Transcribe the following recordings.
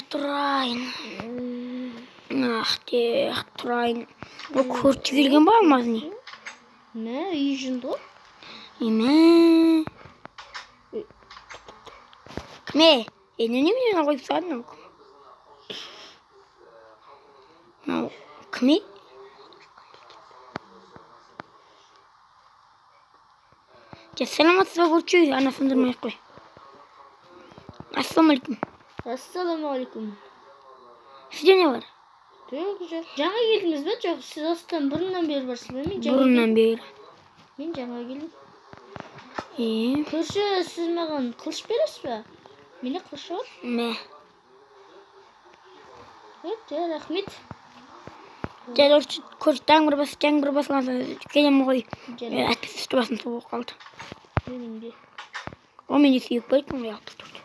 Тұрайын. Тұрайын. Бұл көрті келген ба алмаз не? Мә, үй жынды ғой? Еме. Кіме? Еніне мен қойып сағадың ау? Кіме? Саламатсыз ба көрші, ана сындырмай қой. Ассалаумалейкум. Ассалаумалейкум. Сізде не бар? Жоқ. Жаңа келдіңіз бе? Жоқ, сіз осыдан бұрыннан бері барсыз ба? Бұрыннан бері. Мен жаңа келдім. Көрші, сіз маған қылыш бересіз ба? Менде қылыш бар? Мә. Рахмет. Көрші жаңбыр басылғанда келем ғой. Әтпес үсті басын су болып қалды. Менде. О, менде сүйек бар екен ғой алып тұрды.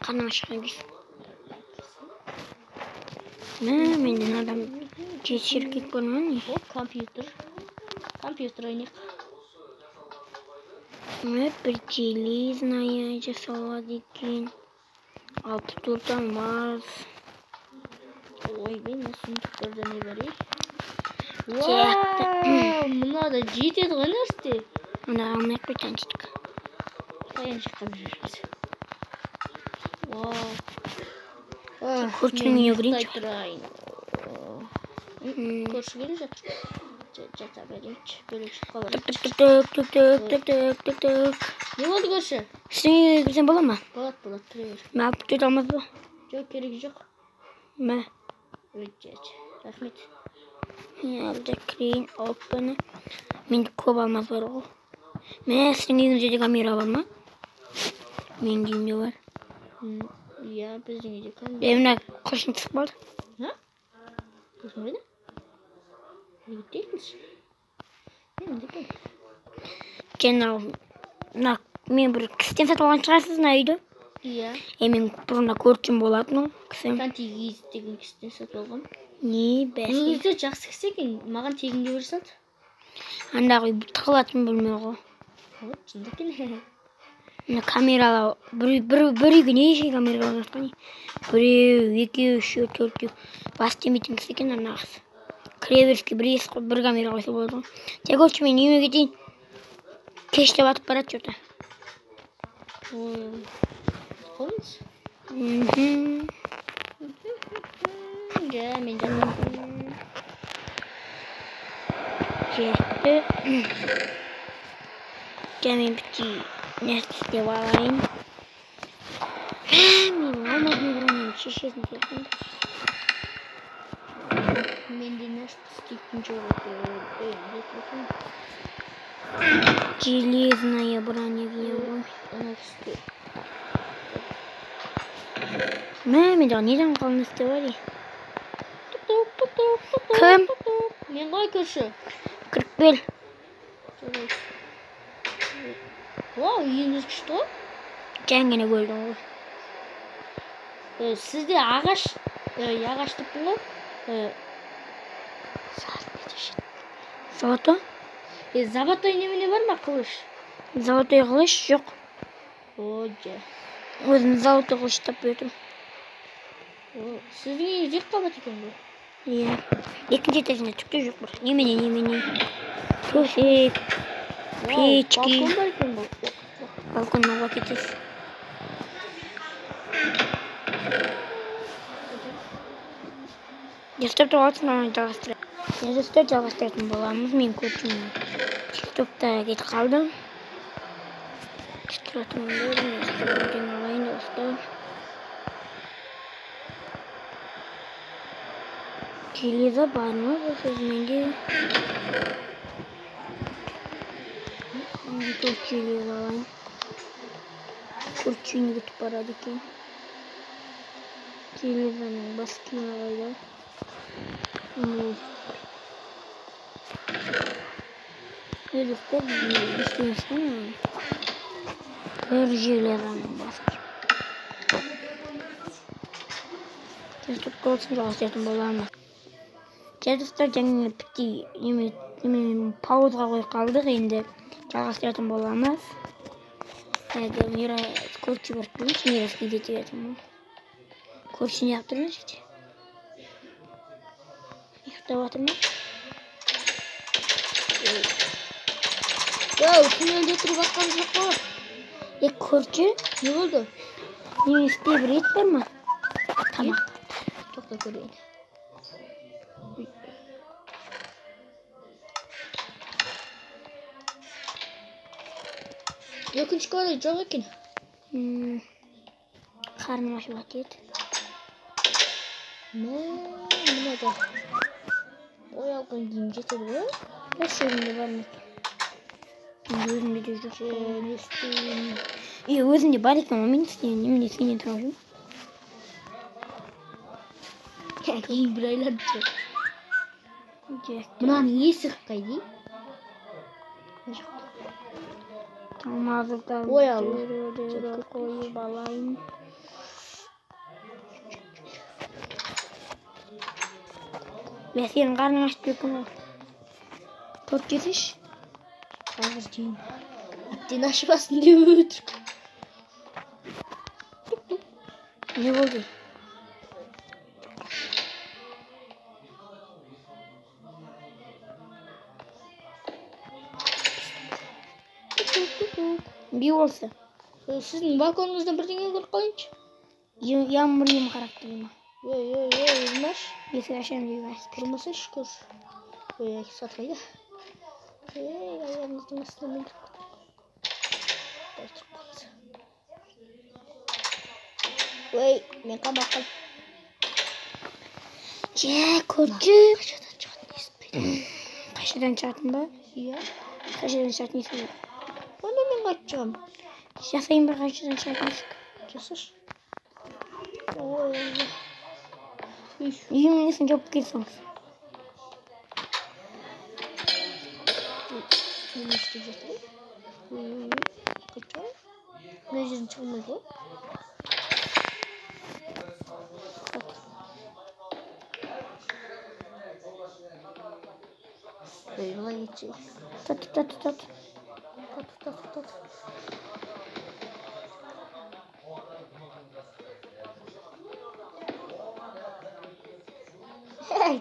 Қанан шыға келсін. Менден адам жетшіркет көрмін не? О, компьютер ойнақ. Бір телезная жасалады екен. 64 алмаз. Ой, мен сұмдықтарда не бар ей? Вау, мұна да жетеді ғой нәрсте. Мұна алмай қойдан жетік. Қаян шыққан жүрміз. Вау. Көршінің үйіне көрейінші. Көрші келе жатыр. Жата берейінші. Бөлек шығып қалар. Не болды көрші? Сіздің үйге кірсен бола ма? Болады, тұра бер. Мә алып төрт алмаз ба? Жоқ, керегі жоқ. Мә. Рахмет. Әлді кірейін, оппаны. Менде көп алмаз бар ғой. Мә, сіздің үйіңізде де камера бар ма? Менің үйімде бар. Иә, біздің үйде камера. Мына қылышын түсіп қалды. Қылышын қайда? Не дейсіз? Менде кән. Мен бір кістен сатып алған шығарсыз мына үйді? Иә. Мен бұрында көршім болатын ол кісім. Кантигиз деген кістен сатып алғам. Не бәсе? Өзі жақсы кісі екен, маған тегінге берсалды. Андағы үй тығылатын бөлме ғой. Вот, шында екен. Камералау, бір үйге неше камера орнатқан? Біреу, екеу, үшеу, төртеу. Бас демейтін кісі екен анағыз. Кіреберіске бір камера қойса болады ғой. Тек көрші мен үйіме кетейін. Кеште батып барады жота. Қойыңыз? Жа, мен жаңын. Жетті. Мен бітті нәрсі істеп алайын. Мен алмадың бұранын шешесін сөйтін. Менде нәрсі істейтін жоқ. Железная броня ғой. Менде неден қалын істе бар е? Кім? Мен ғой көрші. Кіріп кел. Вау, үйіңіз күшті ғой? Жаңгені көрдің ғой. Сізде ағаш тіппін ғой? Золото? Золотой немене бар ма қылыш? Золотой қылыш жоқ. О, жа. Өзім золотой қылыш тапып өтім. Сіздің үйіңіз екі қабат екен ғой? Иә. Екінші этажында түкте жоқ бар. Немене. Төсек, печки. Балкон бар екен бұл. Балконға кетесіз. Десктопты алсын, аны жалғастырайын. Десктоп жалғастыратын боламыз. Мен көршім десктопта кетіп қалдым. Тұратымын бәрін десктоптен алайын достар. Железа бар ма бұл менде? Төрт железа алайын. Көршіні күтіп барады екен. Железаның бас киімі қайда? Достар, істейміз қана. Бір железаның бас киімі. Десктоп қолсын жалғастыратын боламыз. Достар, жаңа бітті паузға қойып қалдық енді. жалғастыратын боламыз. Мира көрші барып келейінші, Мира скидете етім ол. Көрші не алып тұрған жерде? Ұйықтап жатыр ма? Түнелде тұрып атқан жоқ қой. Көрші? Не болды? Неместе бір ет бар ма? Тамақ. Тоқта көрейін. Өкінішке орай жоқ екен. Қарным ашып жатыр. Мына да. Ой алған киім жетеді ғой. Өзімде бар ма? Өзімде де жоқ. Не істейін? Өзімде бар екен, мен істейін. Немене сенен тұрып жүрмін? Кейін бір айланып жүр. Мынаның есік қайда? Тамазықтар Ой алла. қойып алайын. Мен сенің қарның ашып кеткен ғой. Төрт жетінші. Қазір жейін. Әттен ашпасын деп өтірік. Не болды? Не болса? Сіздің балконыңыздан бірдеңе көріп қалайыншы. Ямыр қарап тұрмын. Өлмаш. Есік ашамын деп айтып. Тұрмаса шүкір. Сатқайда. Аяғымыздың астына мендіріп кетіп. Мен қамақ қалып. Көрші. Қашадан шығатын естіпейді. Қашадан шығатын ба? Иә. Қашадан шығатын естіпейді. Оны мен қайтып шығам. Жасайын бір қашадан шығатын есік. Жасаш. Ой. Үйімнің есін жауып келсеңіз. Не істеп жатыр? Қайтып? Мына жерден шығылмайды ғой. Былай кетші. Тот.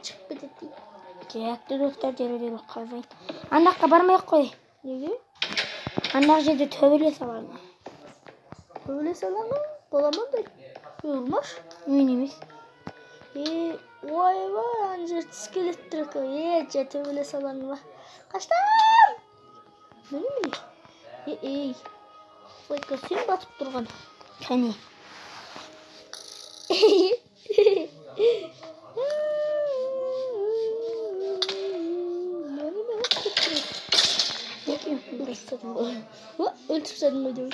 Шығып кетеді. Жақты достар жердегі қазайын. Андаққа бармай қой. Неге? Андақ жерде төбеле салады. Төбеле салады? Боламан да. Өлмаш. Мен емес. Ой, ана жер тіс келіп тұр екен. Же төбеле салады ма? Қаштам! Міне. Ой, сен батып тұрған. Кәне. Өлтіріп сәдің ой деп.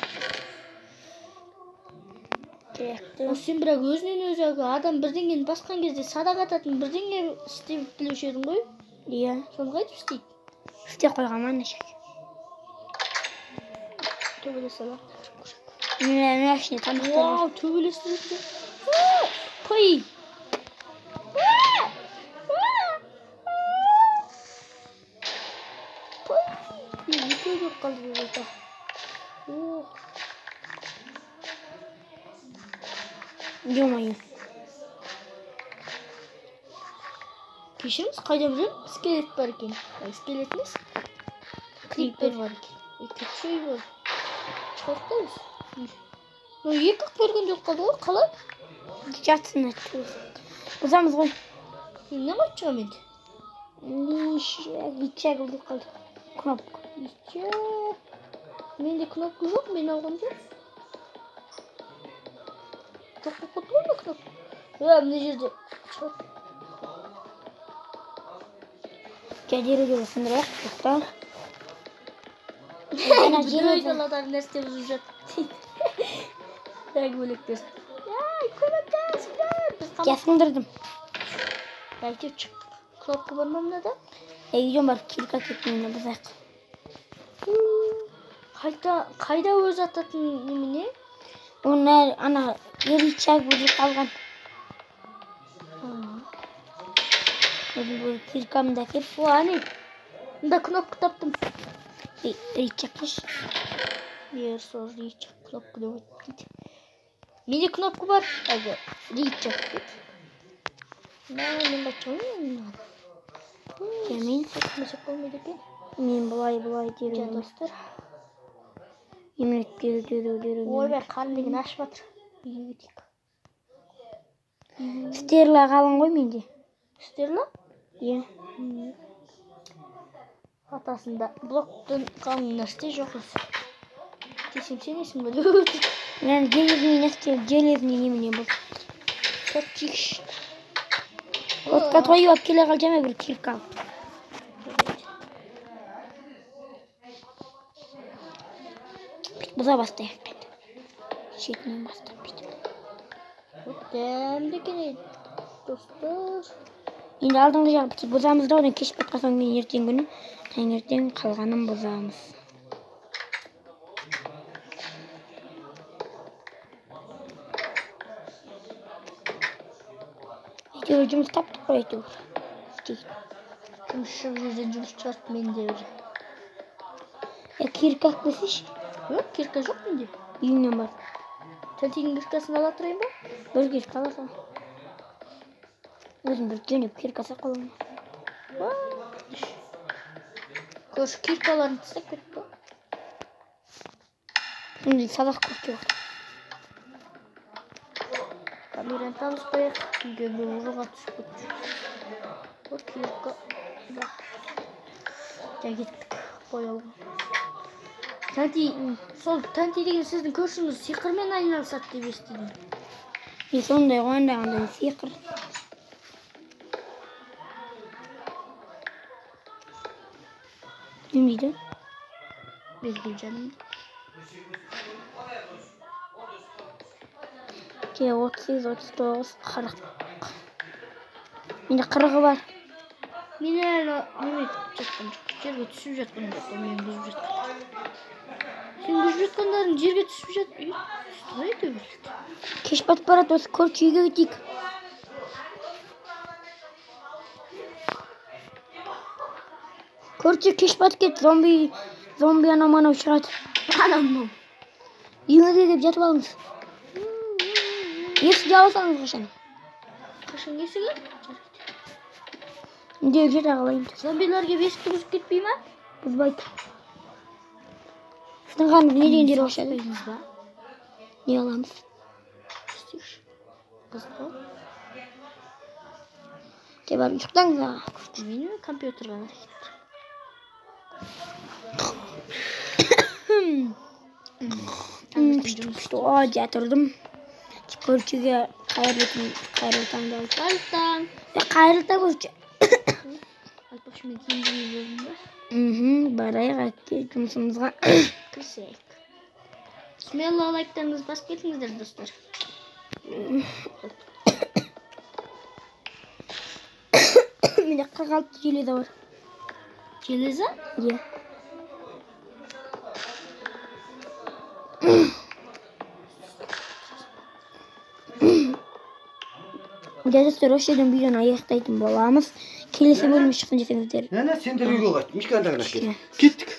Сен бірақ өзінен өзі адам бірдеңені басқан кезде садақ ататын бірдеңе істеп білуші едің ғой? Иә. Соны қайтып істейді? Істеп қойған нешек. Төбелесала. Мен ашыне тамақтар бар. Вау, төбелестірді. Пой! Көйгіп қалды бұл айта. Ё-моё. Кешіріңіз, қайда білем? Скелет бар екен. Скелет емес? Крипер бар екен. Шөй бар. Шығарттаймыз. Екі көрген жоқ қалды ғой, қалай? Жатсын айтты. Бұзамыз ғой. Не қойып шығам енді? Итчак өліп қалды. Кнопка. Итчак. Менде кнопка жоқ, мен алған жоқ. Жоқ болып қойды ғой кнопка. Мына жерде шығады. Жадереге сындырайық, достар. Бір ойдаладағы нәрсе бұзып жатыр. Бөлектер. Көмектес, сындырдым. Әйтеу шық. Кнопка бар ма мынада? Үйден барып килка кетмейіне бұзайық. Қайда өз ататын немене? Оны ана еричак бұзып қалған. Бұл килкамда кеп. Әне. Мұнда кнопка таптым. Ричакыш. Ерсо ричак кнопка деп айтты. Менде кнопка бар. Әлгі ричак деп. Мен бачамын. Мен Сақмасақ болмайды екен. мен бұлай Жа дерем. достар. Емет Ойбай, қарындығын ашып жатыр. Үйге кетейік. Стерла қалың ғой менде. Стерла? Иә. Атасында блоктың қалың нәрсе жоқ осы. Десем сенесің бе? Мен железный немене бұл. Кәттейікші. Отқа тойып алып келе қалжама бір кирка алып. Бұза бастайық мен. Шетінен бастап бүйтіп. Дәмді екен еді. Достар. Енді алдыңғы жағы бітіп бұзамыз да, одан кеш батқан соң мен ертең күні таңертең қалғанын бұзамыз. Әйтеуір жұмыс таптық қой әйтеуір. Жұмыс шығып жерден жұмыс шығарып менде өзі. Кирка көсеш? Жоқ, кирка жоқ менде. Үйіңнен бар. Тәтейдің киркасын ала тұрайын ба? Бір кирка аласың. Өзім бір жөнеп киркасы қолыма. Көрші киркаларын тістеп кетті ба? Сондай садақ көрке бар. Камераны таныстайық. Үйге бір ұрыға түсіп кетті. О, кирка. Жа кеттік. Боялға. Тәнти, сол Тәнти деген сіздің көршіңіз сиқырмен айналысады деп естідім. Сондай қойындағандай сиқыр. Не дейді? Берген жаным. 38, 39, 40. Менде 40-ы бар. Мен әлі жатқан жоқ. Жерге түсіп жатқан жоқ. Мен бұзып жатқан. Сен бұзып жатқандарың жерге түсіп жатыр. Сұрай деп білді. Кеш батып барады, осы көрші үйге кетейік. Көрші кеш батып кетті, зомби анау шығады. Анам. Үйіңізге деп жатып алыңыз. Есікті алсаңыз қашан? Қашан есігі? Үйде жата қалайын. Зомбилерге бесікті бұзып кетпей ма? Бұзбайды. Сіздің қарныңыз не дегендер оқшады? Не аламыз? Қызды. Де барып ұйықтаңыз аға. Мені компьютерға әрекет. Жатырдым. Көршіге қайырлы таңда өтті. Қайырлы таң. Қайырлы таң өтті. Айтпақшы мен киімдей болдым ба? Барайық әкке жұмысымызға. Кірсек. Смело лайктарыңыз басып кетіңіздер, достар. Менде 46 железа бар. Железа? Иә. Достар, осы жерден видеоны аяқтайтын боламыз. Келесі бөлім шықсын десеңіздер. Сендер үйге қайт. Мишканы да кеттік.